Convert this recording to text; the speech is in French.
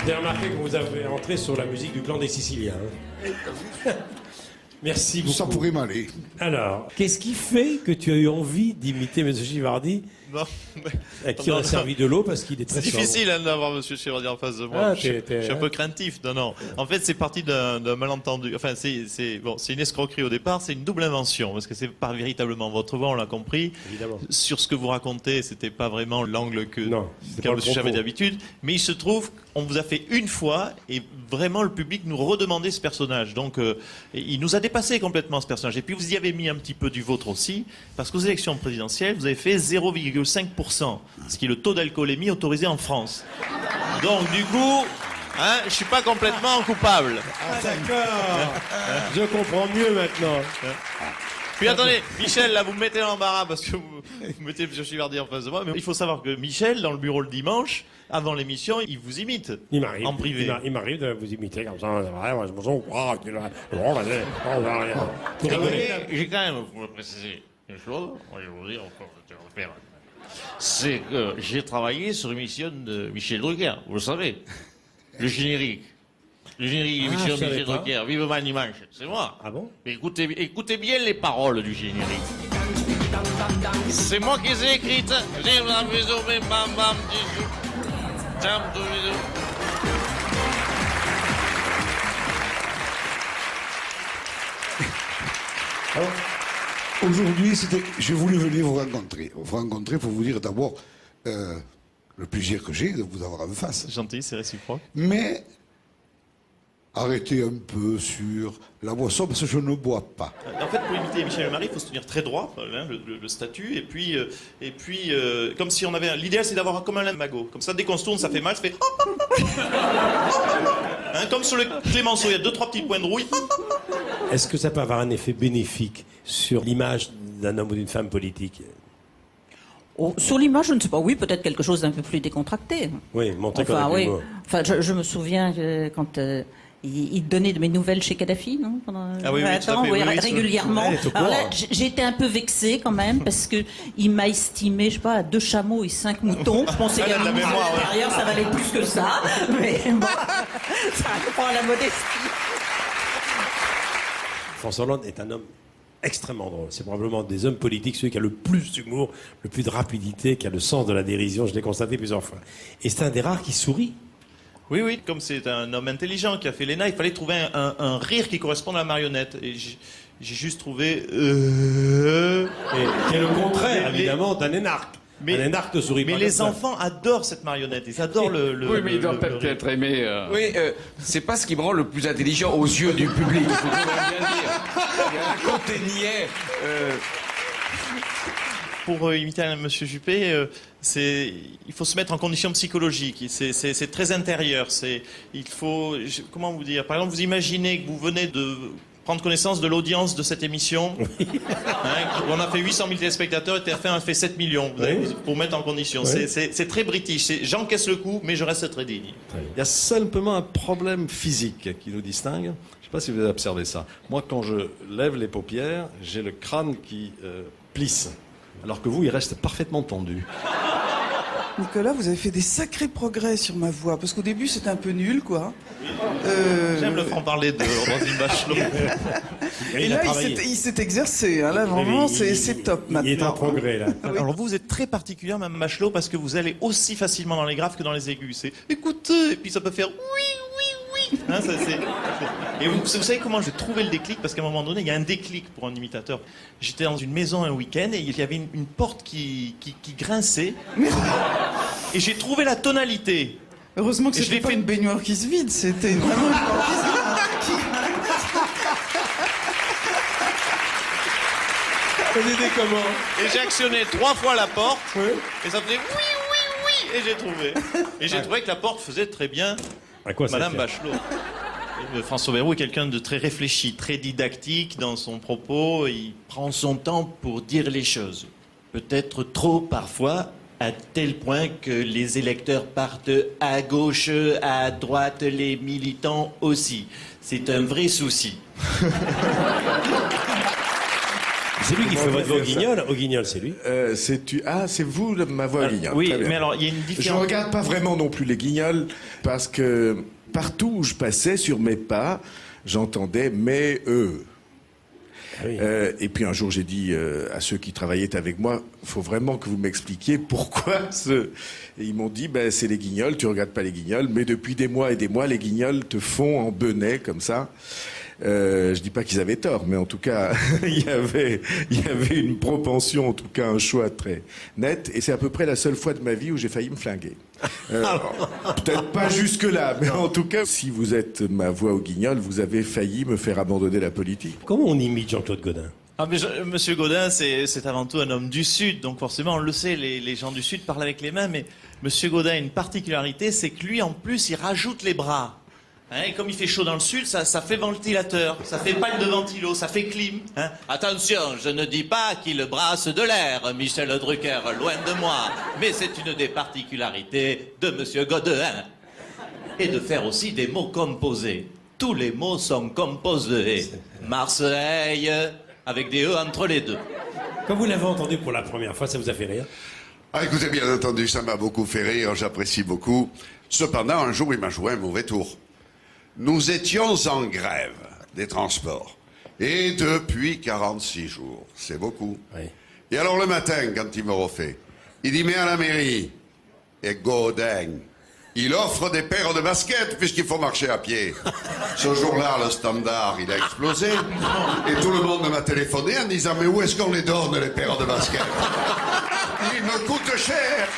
Vous avez remarqué que vous avez entré sur la musique du clan des Siciliens. Hein. Merci beaucoup. Ça pourrait m'aller. Alors, qu'est-ce qui fait que tu as eu envie d'imiter M. Chivardi, Non, à qui on a servi de l'eau parce qu'il est très c'est difficile hein, d'avoir M. Chivardi en face de moi. Ah, je suis un peu craintif. Non. En fait, c'est parti d'un malentendu. Enfin, c'est une escroquerie au départ. C'est une double invention parce que c'est pas véritablement votre voix, on l'a compris. Évidemment. Sur ce que vous racontez, c'était pas vraiment l'angle qu'a pas M. Chivardi d'habitude. Mais il se trouve qu'on vous a fait une fois et vraiment le public nous redemandait ce personnage. Donc, il nous a dépassé complètement ce personnage. Et puis vous y avez mis un petit peu du vôtre aussi, parce qu'aux élections présidentielles, vous avez fait 0,5%, ce qui est le taux d'alcoolémie autorisé en France. Donc du coup, hein, je suis pas complètement coupable. Ah, d'accord. Je comprends mieux maintenant. Puis attendez, Michel, là vous me mettez dans l'embarras parce que vous mettez M. Chivardi en face de moi. Mais il faut savoir que Michel, dans le bureau le dimanche, avant l'émission, il vous imite. Il m'arrive. En privé. Il m'arrive de vous imiter comme ça. J'ai quand même pour préciser une chose, moi je vais vous dire encore, je vais le faire. C'est que j'ai travaillé sur l'émission de Michel Drucker, vous le savez. Le générique. Le générique de l'émission de Michel Drucker, Vivement Dimanche, c'est moi. Ah bon? Mais écoutez bien les paroles du générique. C'est moi qui les ai écrites. Alors, aujourd'hui, j'ai voulu venir vous rencontrer. Vous rencontrer pour vous dire d'abord le plaisir que j'ai de vous avoir en face. Gentil, c'est réciproque. Mais arrêtez un peu sur la boisson parce que je ne bois pas. En fait, pour imiter Michel Marie, il faut se tenir très droit, hein, le statut, et puis, comme si on avait... L'idéal, c'est d'avoir comme un magot. Comme ça, dès qu'on se tourne, ça fait mal, ça fait... Hein, comme sur le Clémenceau, il y a 2-3 petits points de rouille. Est-ce que ça peut avoir un effet bénéfique sur l'image d'un homme ou d'une femme politique? Oh, sur l'image, je ne sais pas. Oui, peut-être quelque chose d'un peu plus décontracté. Oui, montrer Enfin, qu'on a oui. du mot. Enfin, je me souviens quand il donnait de mes nouvelles chez Kadhafi, non? Ah oui, oui, tout à fait, oui, régulièrement. Ouais, tout Alors là, court. j'ai été un peu vexée quand même parce que il m'a estimé, je sais pas, à 2 chameaux et 5 moutons. Je pensais Ah, qu'à de la mémoire, ouais. l'intérieur, ça valait plus que ça. Mais bon, ça prend la modestie. François Hollande est un homme extrêmement drôle. C'est probablement des hommes politiques celui qui a le plus d'humour, le plus de rapidité, qui a le sens de la dérision. Je l'ai constaté plusieurs fois. Et c'est un des rares qui sourit. Oui, comme c'est un homme intelligent qui a fait l'ENA, il fallait trouver un rire qui corresponde à la marionnette. Et j'ai juste trouvé... Et qui est le contraire, évidemment, d'un énarque. Un énarque ne sourit pas Mais comme les ça. enfants adorent cette marionnette. Ils adorent le Oui, mais il doit peut-être aimer. Oui, c'est pas ce qui me rend le plus intelligent aux yeux du public. Il faut quand même bien dire. Il y a un côté niais. Pour imiter M. Juppé, il faut se mettre en condition psychologique. C'est très intérieur. Comment vous dire? Par exemple, vous imaginez que vous venez de prendre connaissance de l'audience de cette émission. Hein, on a fait 800 000 téléspectateurs et TF1 a fait 7 millions. Pour mettre en condition. Oui. C'est très british. J'encaisse le coup, mais je reste très digne. Il y a simplement un problème physique qui nous distingue. Je ne sais pas si vous avez observé ça. Moi, quand je lève les paupières, j'ai le crâne qui plisse. Alors que vous, il reste parfaitement tendu. Nicolas, vous avez fait des sacrés progrès sur ma voix, parce qu'au début c'était un peu nul, quoi. J'aime le franc-parler de Roselyne Bachelot. Et là, il s'est exercé, hein, là vraiment, c'est top maintenant. Il est en progrès, là. Alors vous êtes très particulière, Mme Bachelot, parce que vous allez aussi facilement dans les graves que dans les aigus. C'est écoutez, et puis ça peut faire oui. Hein, et vous savez comment j'ai trouvé le déclic? Parce qu'à un moment donné, il y a un déclic pour un imitateur. J'étais dans une maison un week-end et il y avait une porte qui grinçait. Et j'ai trouvé la tonalité. Heureusement que c'était pas une baignoire qui se vide, c'était vraiment une porte qui se vide. Vous aidez comment? Et j'ai actionné 3 fois la porte. Et ça faisait oui. Et j'ai trouvé. Et j'ai trouvé que la porte faisait très bien À quoi ça Madame sert? Bachelot. François Bayrou est quelqu'un de très réfléchi, très didactique dans son propos. Il prend son temps pour dire les choses. Peut-être trop parfois, à tel point que les électeurs partent à gauche, à droite, les militants aussi. C'est un vrai souci. C'est lui qui fait Comment votre voix au on fait ça Guignol. Au Guignol, c'est lui. C'est vous ma voix Guignol. Oui, Très bien. mais alors il y a une Je différence. regarde pas vraiment non plus les Guignols parce que partout où je passais sur mes pas, j'entendais mais eux. Ah oui. Et puis un jour j'ai dit à ceux qui travaillaient avec moi, faut vraiment que vous m'expliquiez pourquoi ce. Et ils m'ont dit c'est les Guignols, tu regardes pas les Guignols, mais depuis des mois et des mois les Guignols te font en benet comme ça. Je dis pas qu'ils avaient tort, mais en tout cas, il y avait une propension, en tout cas un choix très net, et c'est à peu près la seule fois de ma vie où j'ai failli me flinguer. Peut-être pas jusque-là, mais en tout cas, si vous êtes ma voix au Guignol, vous avez failli me faire abandonner la politique. Comment on imite Jean-Claude Godin? Ah, mais Monsieur Gaudin, c'est avant tout un homme du Sud, donc forcément, on le sait, les gens du Sud parlent avec les mains, mais Monsieur Gaudin a une particularité, c'est que lui, en plus, il rajoute les bras. Hein, et comme il fait chaud dans le Sud, ça fait ventilateur, ça fait paille de ventilo, ça fait clim. Hein. Attention, je ne dis pas qu'il brasse de l'air, Michel Drucker, loin de moi, mais c'est une des particularités de Monsieur Gaudin. Et de faire aussi des mots composés. Tous les mots sont composés. Marseille, avec des E entre les deux. Quand vous l'avez entendu pour la première fois, ça vous a fait rire? Ah, écoutez, bien entendu, ça m'a beaucoup fait rire, j'apprécie beaucoup. Cependant, un jour, il m'a joué un mauvais tour. Nous étions en grève des transports. Et depuis 46 jours. C'est beaucoup. Oui. Et alors le matin, quand il me refait, il dit, mais à la mairie, et Godin, il offre des paires de baskets puisqu'il faut marcher à pied. Ce jour-là, le standard, il a explosé. Et tout le monde m'a téléphoné en disant, mais où est-ce qu'on les donne, les paires de baskets? Il me coûte cher.